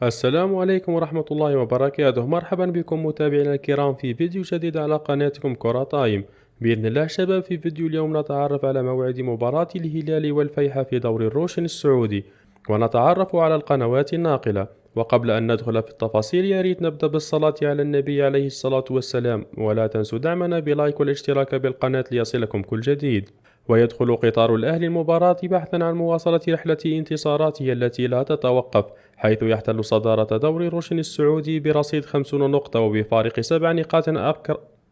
السلام عليكم ورحمة الله وبركاته. مرحبا بكم متابعينا الكرام في فيديو جديد على قناتكم كرة تايم. بإذن الله شباب، في فيديو اليوم نتعرف على موعد مباراة الهلال والفيحة في دوري الروشن السعودي، ونتعرف على القنوات الناقلة. وقبل أن ندخل في التفاصيل يا ريت نبدأ بالصلاة على النبي عليه الصلاة والسلام، ولا تنسوا دعمنا بلايك والاشتراك بالقناة ليصلكم كل جديد. ويدخل قطار الأهلي المباراة بحثا عن مواصلة رحلة انتصاراته التي لا تتوقف، حيث يحتل صدارة دوري روشن السعودي برصيد 50 نقطة وبفارق 7 نقاط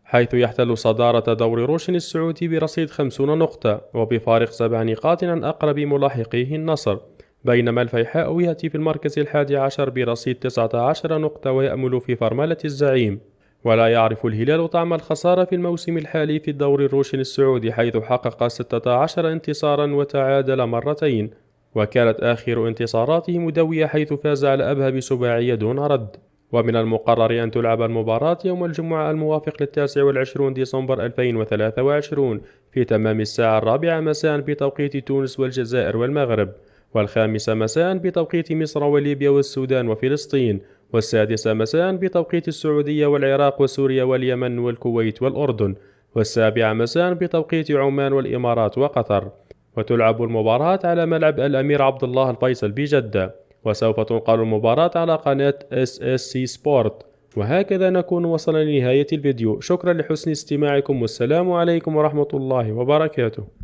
حيث يحتل صدارة دوري روشن السعودي برصيد 50 نقطة وبفارق 7 نقاط عن أقرب ملاحقيه النصر. بينما الفيحاء يأتي في المركز ال11 برصيد 19 نقطة ويأمل في فرملة الزعيم. ولا يعرف الهلال طعم الخسارة في الموسم الحالي في الدوري الروشن السعودي، حيث حقق 16 انتصارا وتعادل مرتين، وكانت آخر انتصاراته مدوية حيث فاز على أبها بسباعية دون رد. ومن المقرر أن تلعب المباراة يوم الجمعة الموافق ل29 ديسمبر 2023 في تمام الساعة 4 مساء بتوقيت تونس والجزائر والمغرب، والخامسة مساء بتوقيت مصر وليبيا والسودان وفلسطين، والسادسة مساء بتوقيت السعودية والعراق وسوريا واليمن والكويت والأردن، والسابعة مساء بتوقيت عمان والإمارات وقطر. وتلعب المباراة على ملعب الأمير عبد الله الفيصل بجدة، وسوف تنقل المباراة على قناة SSC سبورت. وهكذا نكون وصلنا لنهاية الفيديو. شكرا لحسن استماعكم، والسلام عليكم ورحمة الله وبركاته.